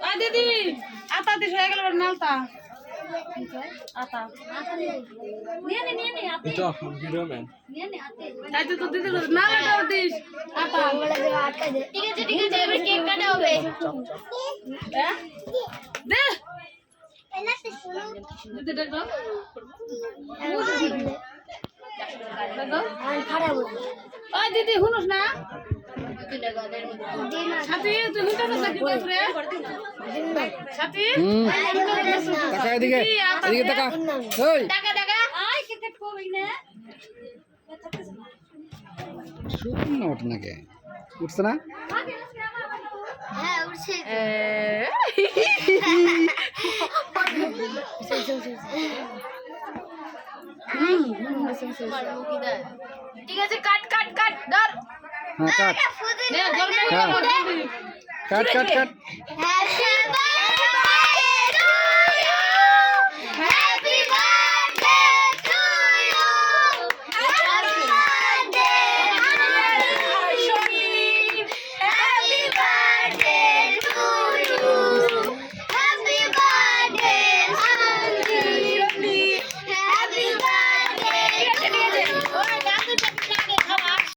ওই দিদি আতা দিস হয়ে গেল নালতা আতা নিয়ে নে আতে এটা হিরো ম্যান নিয়ে নে আতে তাই তো দিদি নালতা দিস আতা ঠিক আছে এবার কেক কাটা হবে দে এনাতে শুনো দিদি দেখো ওই দিদি শুনুস না সাথী তুই হুঁটা কি করে সাথী টাকা এদিকে এদিকে টাকা ওই টাকা আই কেক কই না শুন না ওঠ নাকি উঠছ না হ্যাঁ উঠছে ঠিক আছে কাট ধর হ্যাঁ কাট নে গরমে কাট কাট কাট হ্যাঁ